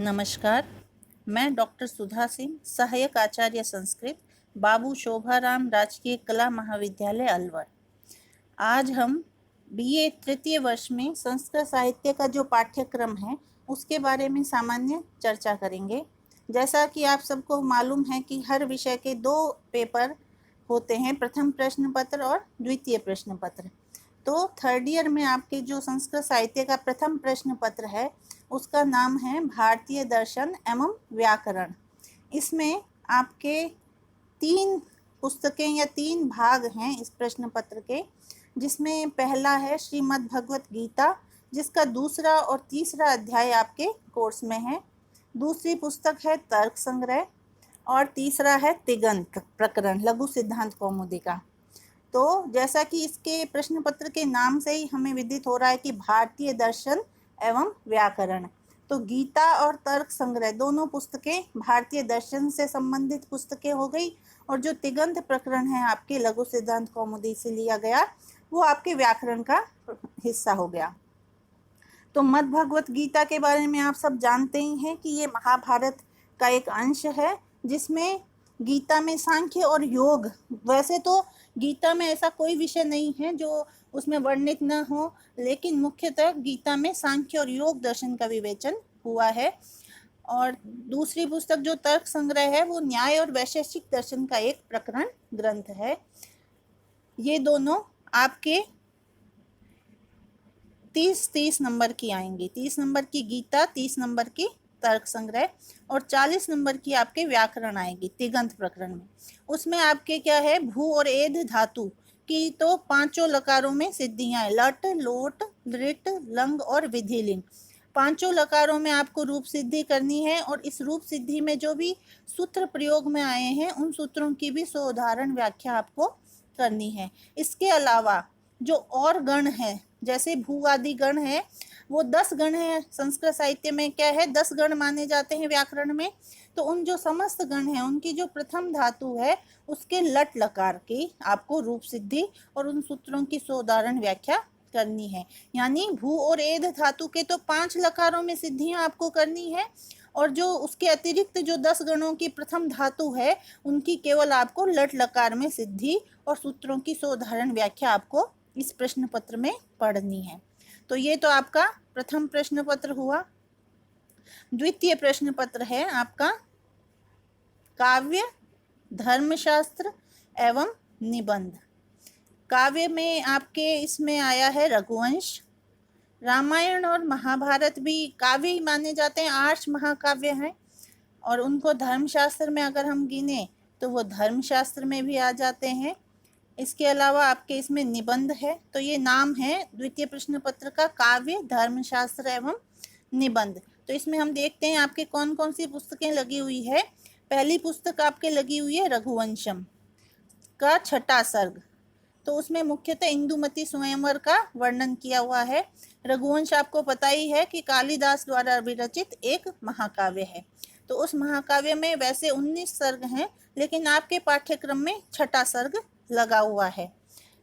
नमस्कार। मैं डॉक्टर सुधा सिंह, सहायक आचार्य संस्कृत, बाबू शोभाराम राजकीय कला महाविद्यालय अलवर। आज हम बीए तृतीय वर्ष में संस्कृत साहित्य का जो पाठ्यक्रम है उसके बारे में सामान्य चर्चा करेंगे। जैसा कि आप सबको मालूम है कि हर विषय के 2 पेपर होते हैं, प्रथम प्रश्न पत्र और द्वितीय प्रश्न पत्र। तो थर्ड ईयर में आपके जो संस्कृत साहित्य का प्रथम प्रश्न पत्र है उसका नाम है भारतीय दर्शन एवं व्याकरण। इसमें आपके 3 पुस्तकें या 3 भाग हैं इस प्रश्न पत्र के, जिसमें पहला है श्रीमद् भगवत गीता, जिसका दूसरा और तीसरा अध्याय आपके कोर्स में है। दूसरी पुस्तक है तर्क संग्रह और तीसरा है तिगंत प्रकरण लघु सिद्धांत कौमुदी का। तो जैसा कि इसके प्रश्न पत्र के नाम से ही हमें विदित हो रहा है कि भारतीय दर्शन एवं व्याकरण, तो गीता और तर्क संग्रह दोनों पुस्तकें भारतीय दर्शन से संबंधित पुस्तकें हो गई, और जो तिगंत प्रकरण है आपके लघु सिद्धांत कौमुदी से लिया गया वो आपके व्याकरण का हिस्सा हो गया। तो मद् भगवत गीता के बारे में आप सब जानते ही हैं कि ये महाभारत का एक अंश है, जिसमें गीता में सांख्य और योग, वैसे तो गीता में ऐसा कोई विषय नहीं है जो उसमें वर्णित न हो, लेकिन मुख्यतः गीता में सांख्य और योग दर्शन का विवेचन हुआ है। और दूसरी पुस्तक जो तर्क संग्रह है वो न्याय और वैशेषिक दर्शन का एक प्रकरण ग्रंथ है। ये दोनों आपके 30 नंबर की आएंगी। 30 नंबर की गीता, 30 नंबर की तर्क संग्रह और 40 नंबर की आपके व्याकरण आएगी तिगंत प्रकरण में। उसमें आपके क्या है, भू और एध धातु की तो 5 लकारों में सिद्धियां हैं, लट, लोट, लृट, लंग और विधिलिंग। 5 लकारों में आपको रूप सिद्धि करनी है, और इस रूप सिद्धि में जो भी सूत्र प्रयोग में आए हैं उन सूत्रों की भी उदाहरण व्याख्या आपको करनी है। इसके अलावा जो और गण है, जैसे भू आदि गण है, वो 10 गण है। संस्कृत साहित्य में क्या है, 10 गण माने जाते हैं व्याकरण में। तो उन जो समस्त गण हैं उनकी जो प्रथम धातु है उसके लट लकार की आपको रूप सिद्धि और उन सूत्रों की उदाहरण व्याख्या करनी है। यानी भू और एध धातु के तो 5 लकारों में सिद्धियां आपको करनी है, और जो उसके अतिरिक्त जो 10 गणों की प्रथम धातु है उनकी केवल आपको लट लकार में सिद्धि और सूत्रों की उदाहरण व्याख्या आपको इस प्रश्न पत्र में पढ़नी है। तो ये तो आपका प्रथम प्रश्न पत्र हुआ। द्वितीय प्रश्न पत्र है आपका काव्य, धर्मशास्त्र एवं निबंध। काव्य में आपके इसमें आया है रघुवंश। रामायण और महाभारत भी काव्य ही माने जाते हैं, 8 महाकाव्य हैं, और उनको धर्मशास्त्र में अगर हम गिने तो वो धर्मशास्त्र में भी आ जाते हैं। इसके अलावा आपके इसमें निबंध है। तो ये नाम है द्वितीय प्रश्न पत्र का, काव्य, धर्मशास्त्र एवं निबंध। तो इसमें हम देखते हैं आपके कौन कौन सी पुस्तकें लगी हुई है। पहली पुस्तक आपके लगी हुई है रघुवंशम का 6ठा सर्ग। तो उसमें मुख्यतः इंदुमती स्वयंवर का वर्णन किया हुआ है। रघुवंश आपको पता ही है कि कालिदास द्वारा विरचित एक महाकाव्य है। तो उस महाकाव्य में वैसे 19 सर्ग हैं, लेकिन आपके पाठ्यक्रम में 6ठा सर्ग लगा हुआ है।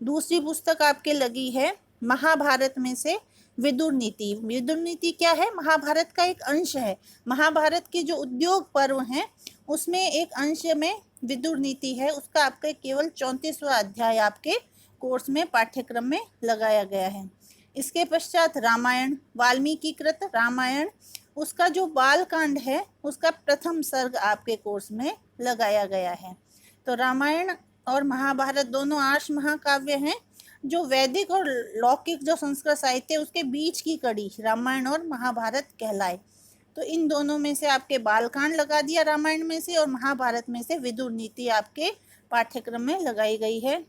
दूसरी पुस्तक आपके लगी है महाभारत में से विदुर नीति। विदुर नीति क्या है, महाभारत का एक अंश है। महाभारत के जो उद्योग पर्व हैं उसमें एक अंश में विदुर नीति है। उसका आपका केवल 34वां अध्याय आपके कोर्स में पाठ्यक्रम में लगाया गया है। इसके पश्चात रामायण, वाल्मीकि कृत रामायण, उसका जो बाल कांड है उसका प्रथम सर्ग आपके कोर्स में लगाया गया है। तो रामायण और महाभारत दोनों 8 महाकाव्य हैं, जो वैदिक और लौकिक जो संस्कृत साहित्य उसके बीच की कड़ी रामायण और महाभारत कहलाए। तो इन दोनों में से आपके बालकांड लगा दिया रामायण में से, और महाभारत में से विदुर नीति आपके पाठ्यक्रम में लगाई गई है।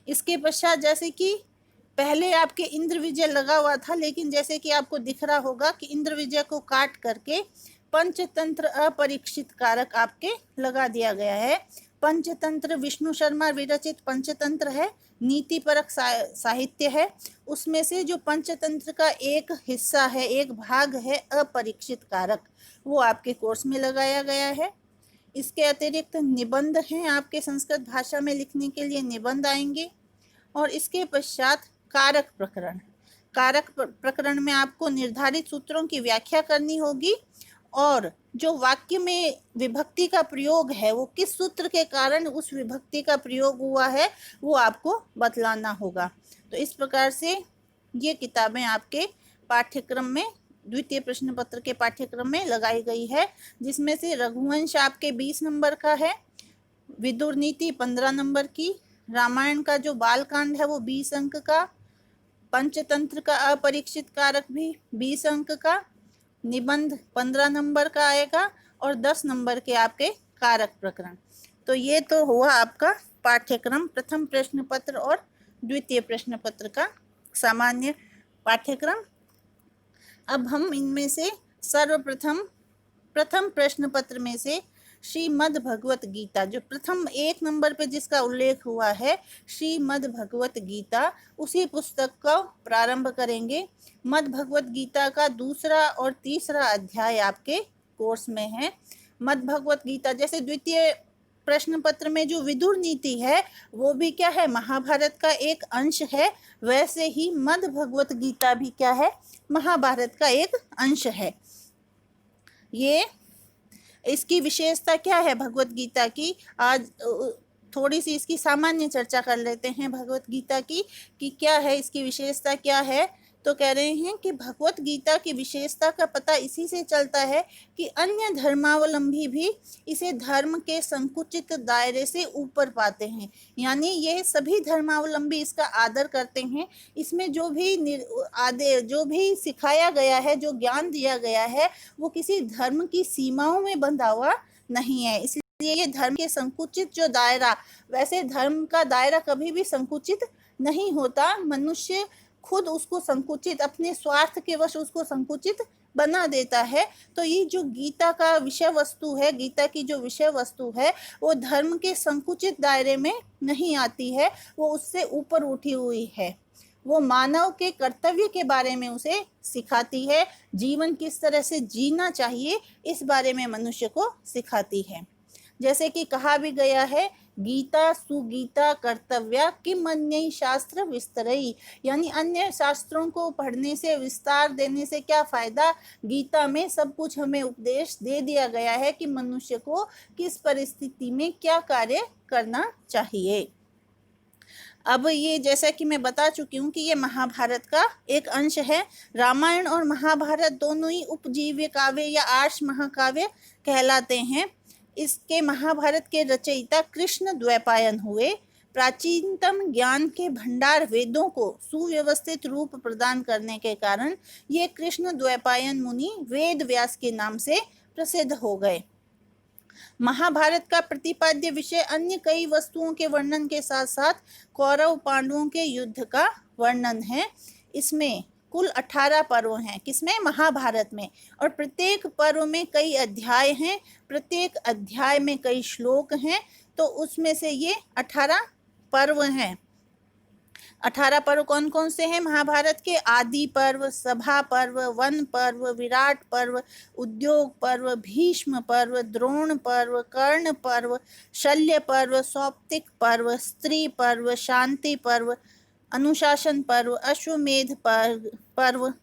इसके पश्चात जैसे कि पहले आपके इंद्र विजय लगा हुआ था, लेकिन जैसे कि आपको दिख रहा होगा कि इंद्र विजय को काट करके पंचतंत्र अपरीक्षित कारक आपके लगा दिया गया है। पंचतंत्र विष्णु शर्मा विरचित पंचतंत्र है, नीति परक साहित्य है। उसमें से जो पंचतंत्र का एक हिस्सा है, एक भाग है अपरीक्षित कारक, वो आपके कोर्स में लगाया गया है। इसके अतिरिक्त निबंध हैं आपके, संस्कृत भाषा में लिखने के लिए निबंध आएंगे। और इसके पश्चात कारक प्रकरण। कारक प्रकरण में आपको निर्धारित सूत्रों की व्याख्या करनी होगी और जो वाक्य में विभक्ति का प्रयोग है वो किस सूत्र के कारण उस विभक्ति का प्रयोग हुआ है वो आपको बतलाना होगा। तो इस प्रकार से ये किताबें आपके पाठ्यक्रम में, द्वितीय प्रश्न पत्र के पाठ्यक्रम में लगाई गई है, जिसमें से रघुवंश आपके 20 नंबर का है, विदुर नीति 15 नंबर की, रामायण का जो बालकांड है वो 20 अंक का, पंचतंत्र का अपरीक्षित कारक भी 20 अंक का, निबंध 15 नंबर का आएगा और 10 नंबर के आपके कारक प्रकरण। तो ये तो हुआ आपका पाठ्यक्रम, प्रथम प्रश्न पत्र और द्वितीय प्रश्न पत्र का सामान्य पाठ्यक्रम। अब हम इनमें से सर्वप्रथम प्रथम प्रश्न पत्र में से श्रीमद् भगवत गीता, जो प्रथम 1 नंबर पे जिसका उल्लेख हुआ है, श्रीमद् भगवत गीता, उसी पुस्तक का प्रारंभ करेंगे। मद् भगवत गीता का दूसरा और तीसरा अध्याय आपके कोर्स में है। मद् भगवत गीता जैसे द्वितीय प्रश्न पत्र में जो विदुर नीति है वो भी क्या है, महाभारत का एक अंश है, वैसे ही मद् भगवत गीता भी क्या है, महाभारत का एक अंश है। ये इसकी विशेषता क्या है भगवत गीता की, आज थोड़ी सी इसकी सामान्य चर्चा कर लेते हैं भगवत गीता की कि क्या है इसकी विशेषता क्या है। तो कह रहे हैं कि भगवत गीता की विशेषता का पता इसी से चलता है कि अन्य धर्मावलंबी भी इसे धर्म के संकुचित दायरे से ऊपर पाते हैं, यानी ये सभी धर्मावलंबी इसका आदर करते हैं। इसमें जो भी सिखाया गया है, जो ज्ञान दिया गया है, वो किसी धर्म की सीमाओं में बंधा हुआ नहीं है, इसलिए ये धर्म के संकुचित जो दायरा, वैसे धर्म का दायरा कभी भी संकुचित नहीं होता, मनुष्य खुद उसको संकुचित, अपने स्वार्थ के वश उसको संकुचित बना देता है। तो ये जो गीता का विषय वस्तु है, गीता की जो विषय वस्तु है, वो धर्म के संकुचित दायरे में नहीं आती है, वो उससे ऊपर उठी हुई है। वो मानव के कर्तव्य के बारे में उसे सिखाती है, जीवन किस तरह से जीना चाहिए इस बारे में मनुष्य को सिखाती है। जैसे कि कहा भी गया है, गीता सुगीता कर्तव्या किम अन्य शास्त्र विस्तरई, यानी अन्य शास्त्रों को पढ़ने से, विस्तार देने से क्या फायदा, गीता में सब कुछ हमें उपदेश दे दिया गया है कि मनुष्य को किस परिस्थिति में क्या कार्य करना चाहिए। अब ये जैसा कि मैं बता चुकी हूँ कि ये महाभारत का एक अंश है। रामायण और महाभारत दोनों ही उपजीव्य काव्य या आर्ष महाकाव्य कहलाते हैं। इसके महाभारत के रचयिता कृष्ण द्वैपायन हुए। प्राचीनतम ज्ञान के भंडार वेदों को सुव्यवस्थित रूप प्रदान करने के कारण ये कृष्ण द्वैपायन मुनि वेद व्यास के नाम से प्रसिद्ध हो गए। महाभारत का प्रतिपाद्य विषय अन्य कई वस्तुओं के वर्णन के साथ साथ कौरव पांडवों के युद्ध का वर्णन है। इसमें कुल 18 पर्व हैं, किसमें, महाभारत में, और प्रत्येक पर्व में कई अध्याय हैं, प्रत्येक अध्याय में कई श्लोक हैं। तो उसमें से ये 18 पर्व हैं। 18 पर्व कौन कौन से हैं महाभारत के? आदि पर्व, सभा पर्व, वन पर्व, विराट पर्व, उद्योग पर्व, भीष्म पर्व, द्रोण पर्व, कर्ण पर्व, शल्य पर्व, सौप्तिक पर्व, स्त्री पर्व, शांति पर्व, अनुशासन पर्व, अश्वमेध पर्व,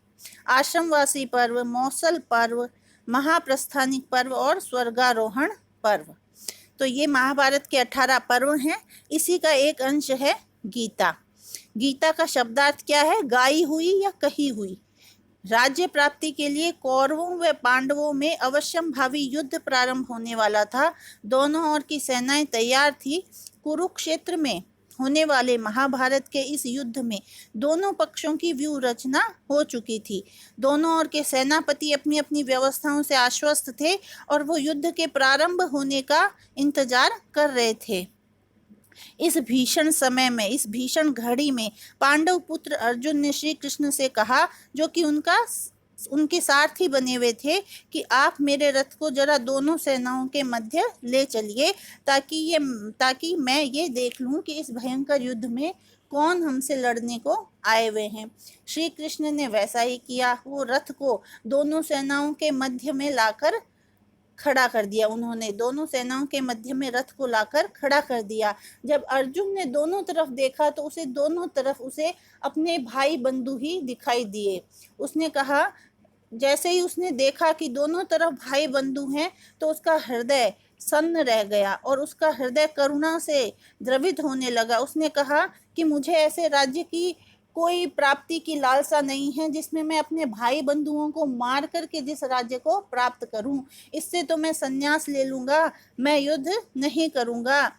आश्रमवासी पर्व, मौसल पर्व, महाप्रस्थानिक पर्व और स्वर्गारोहण पर्व। तो ये महाभारत के 18 पर्व हैं। इसी का एक अंश है गीता। गीता का शब्दार्थ क्या है? गाई हुई या कही हुई। राज्य प्राप्ति के लिए कौरवों व पांडवों में अवश्यम भावी युद्ध प्रारंभ होने वाला था। दोनों ओर की सेनाएं तैयार थी। कुरुक्षेत्र में होने वाले महाभारत के इस युद्ध में दोनों पक्षों की व्यूह रचना हो चुकी थी। दोनों ओर के सेनापति अपनी अपनी व्यवस्थाओं से आश्वस्त थे और वो युद्ध के प्रारंभ होने का इंतजार कर रहे थे। इस भीषण समय में, इस भीषण घड़ी में पांडव पुत्र अर्जुन ने श्री कृष्ण से कहा, जो कि उनके सारथी बने हुए थे, कि आप मेरे रथ को जरा दोनों सेनाओं के मध्य ले चलिए, ताकि मैं ये देख लूं कि इस भयंकर युद्ध में कौन हमसे लड़ने को आए हुए हैं। श्री कृष्ण ने वैसा ही किया। वो रथ को दोनों सेनाओं के मध्य में लाकर खड़ा कर दिया। उन्होंने दोनों सेनाओं के मध्य में रथ को लाकर खड़ा कर दिया। जब अर्जुन ने दोनों तरफ देखा तो उसे दोनों तरफ उसे अपने भाई बंधु ही दिखाई दिए। उसने कहा, जैसे ही उसने देखा कि दोनों तरफ भाई बंधु हैं तो उसका हृदय सन्न रह गया और उसका हृदय करुणा से द्रवित होने लगा। उसने कहा कि मुझे ऐसे राज्य की कोई प्राप्ति की लालसा नहीं है जिसमें मैं अपने भाई बंधुओं को मार करके जिस राज्य को प्राप्त करूं। इससे तो मैं संन्यास ले लूंगा, मैं युद्ध नहीं करूंगा।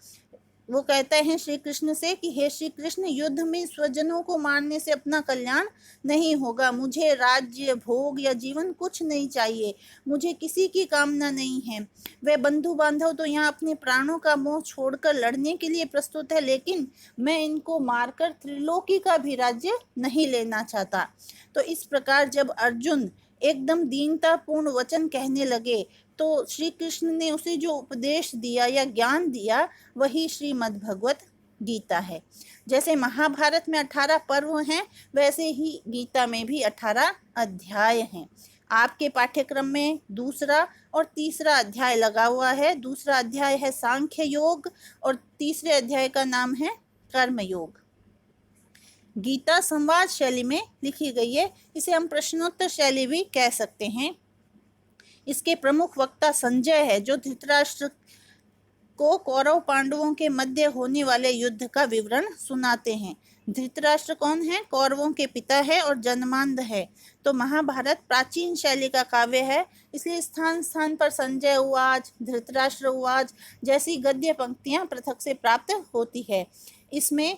वो कहते हैं श्री कृष्ण से कि हे श्री कृष्ण, युद्ध में स्वजनों को मारने से अपना कल्याण नहीं होगा। मुझे राज्य, भोग या जीवन कुछ नहीं चाहिए। मुझे किसी की कामना नहीं है। वे बंधु बांधव तो यहाँ अपने प्राणों का मोह छोड़कर लड़ने के लिए प्रस्तुत है, लेकिन मैं इनको मारकर त्रिलोकी का भी राज्य नहीं लेना चाहता। तो इस प्रकार जब अर्जुन एकदम दीनतापूर्ण वचन कहने लगे तो श्री कृष्ण ने उसे जो उपदेश दिया या ज्ञान दिया वही श्रीमद् भगवत गीता है। जैसे महाभारत में 18 पर्व हैं, वैसे ही गीता में भी 18 अध्याय हैं। आपके पाठ्यक्रम में दूसरा और तीसरा अध्याय लगा हुआ है। दूसरा अध्याय है सांख्य योग और तीसरे अध्याय का नाम है कर्म योग। गीता संवाद शैली में लिखी गई है। इसे हम प्रश्नोत्तर शैली भी कह सकते हैं। इसके प्रमुख वक्ता संजय है, जो धृतराष्ट्र को कौरव पांडवों के मध्य होने वाले युद्ध का विवरण सुनाते हैं। धृतराष्ट्र कौन है? कौरवों के पिता है और जन्मांध है। तो महाभारत प्राचीन शैली का काव्य है, इसलिए स्थान स्थान पर संजय उवाच, धृतराष्ट्र उवाच जैसी गद्य पंक्तियां पृथक से प्राप्त होती है। इसमें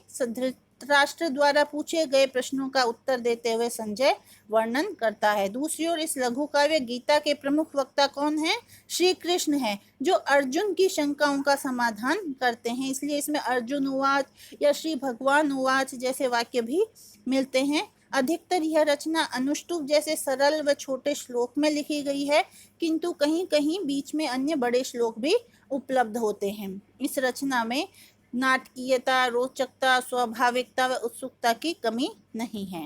धृतराष्ट्र द्वारा पूछे गए प्रश्नों का उत्तर देते हुए संजय वर्णन करता है। दूसरी ओर इस लघु काव्य गीता के प्रमुख वक्ता कौन है? श्री कृष्ण है, जो अर्जुन की शंकाओं का समाधान करते हैं। इसलिए इसमें अर्जुन उवाच या श्री भगवान उवाच जैसे वाक्य भी मिलते हैं। अधिकतर यह रचना अनुष्टुप जैसे सरल व छोटे श्लोक में लिखी गई है, किंतु कहीं कहीं बीच में अन्य बड़े श्लोक भी उपलब्ध होते हैं। इस रचना में नाटकीयता, रोचकता, स्वाभाविकता व उत्सुकता की कमी नहीं है।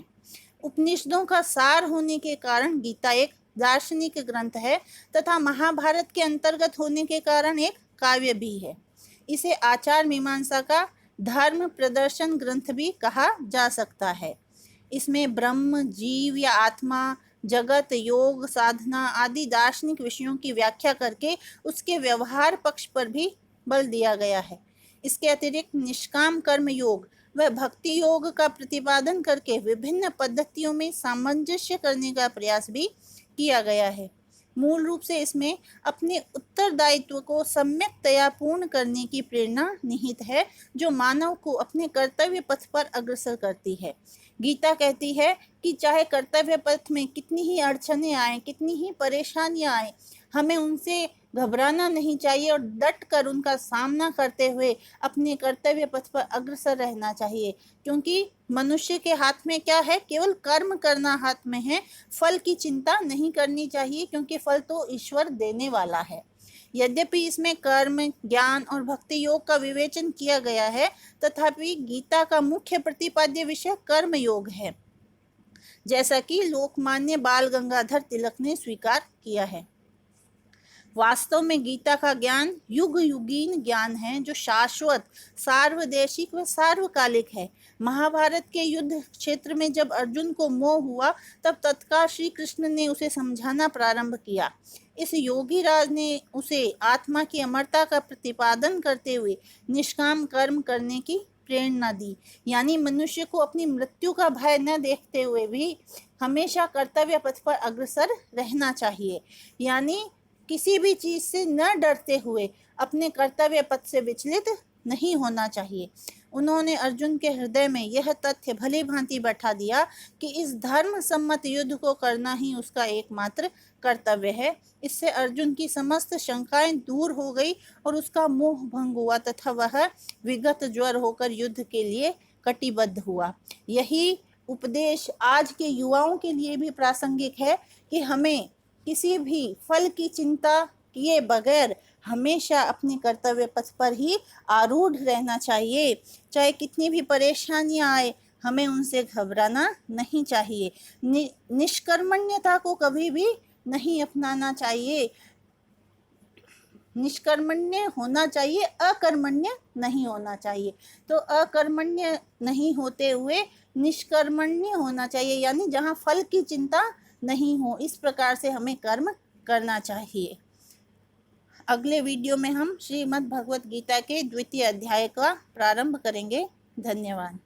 उपनिषदों का सार होने के कारण गीता एक दार्शनिक ग्रंथ है तथा महाभारत के अंतर्गत होने के कारण एक काव्य भी है। इसे आचार मीमांसा का धर्म प्रदर्शन ग्रंथ भी कहा जा सकता है। इसमें ब्रह्म, जीव या आत्मा, जगत, योग, साधना आदि दार्शनिक विषयों की व्याख्या करके उसके व्यवहार पक्ष पर भी बल दिया गया है। इसके अतिरिक्त निष्काम कर्म योग व भक्ति योग का प्रतिपादन करके विभिन्न पद्धतियों में सामंजस्य करने का प्रयास भी किया गया है। मूल रूप से इसमें अपने उत्तरदायित्व को सम्यकतया पूर्ण करने की प्रेरणा निहित है, जो मानव को अपने कर्तव्य पथ पर अग्रसर करती है। गीता कहती है कि चाहे कर्तव्य पथ में कितनी ही अड़चनें आए, कितनी ही परेशानियां आए, हमें उनसे घबराना नहीं चाहिए और डट कर उनका सामना करते हुए अपने कर्तव्य पथ पर अग्रसर रहना चाहिए। क्योंकि मनुष्य के हाथ में क्या है? केवल कर्म करना हाथ में है। फल की चिंता नहीं करनी चाहिए, क्योंकि फल तो ईश्वर देने वाला है। यद्यपि इसमें कर्म, ज्ञान और भक्ति योग का विवेचन किया गया है, तथापि गीता का मुख्य प्रतिपाद्य विषय कर्म योग है, जैसा कि लोकमान्य बाल गंगाधर तिलक ने स्वीकार किया है। वास्तव में गीता का ज्ञान युग युगीन ज्ञान है, जो शाश्वत, सार्वदेशिक व सार्वकालिक है। महाभारत के युद्ध क्षेत्र में जब अर्जुन को मोह हुआ, तब तत्काल श्री कृष्ण ने उसे समझाना प्रारंभ किया। इस योगी राज ने उसे आत्मा की अमरता का प्रतिपादन करते हुए निष्काम कर्म करने की प्रेरणा दी। यानी मनुष्य को अपनी मृत्यु का भय न देखते हुए भी हमेशा कर्तव्य पथ पर अग्रसर रहना चाहिए। यानी किसी भी चीज से न डरते हुए अपने कर्तव्य पथ से विचलित नहीं होना चाहिए। उन्होंने अर्जुन के हृदय में यह तथ्य भली भांति बैठा दिया कि इस धर्म सम्मत युद्ध को करना ही उसका एकमात्र कर्तव्य है। इससे अर्जुन की समस्त शंकाएं दूर हो गई और उसका मोह भंग हुआ तथा वह विगत ज्वर होकर युद्ध के लिए कटिबद्ध हुआ। यही उपदेश आज के युवाओं के लिए भी प्रासंगिक है कि हमें किसी भी फल की चिंता किए बगैर हमेशा अपने कर्तव्य पथ पर ही आरूढ़ रहना चाहिए। चाहे कितनी भी परेशानियां आए, हमें उनसे घबराना नहीं चाहिए। निष्कर्मण्यता को कभी भी नहीं अपनाना चाहिए। निष्कर्मण्य होना चाहिए, अकर्मण्य नहीं होना चाहिए। तो अकर्मण्य नहीं होते हुए निष्कर्मण्य होना चाहिए, यानी जहाँ फल की चिंता नहीं हो, इस प्रकार से हमें कर्म करना चाहिए। अगले वीडियो में हम श्रीमद् भगवत गीता के द्वितीय अध्याय का प्रारंभ करेंगे। धन्यवाद।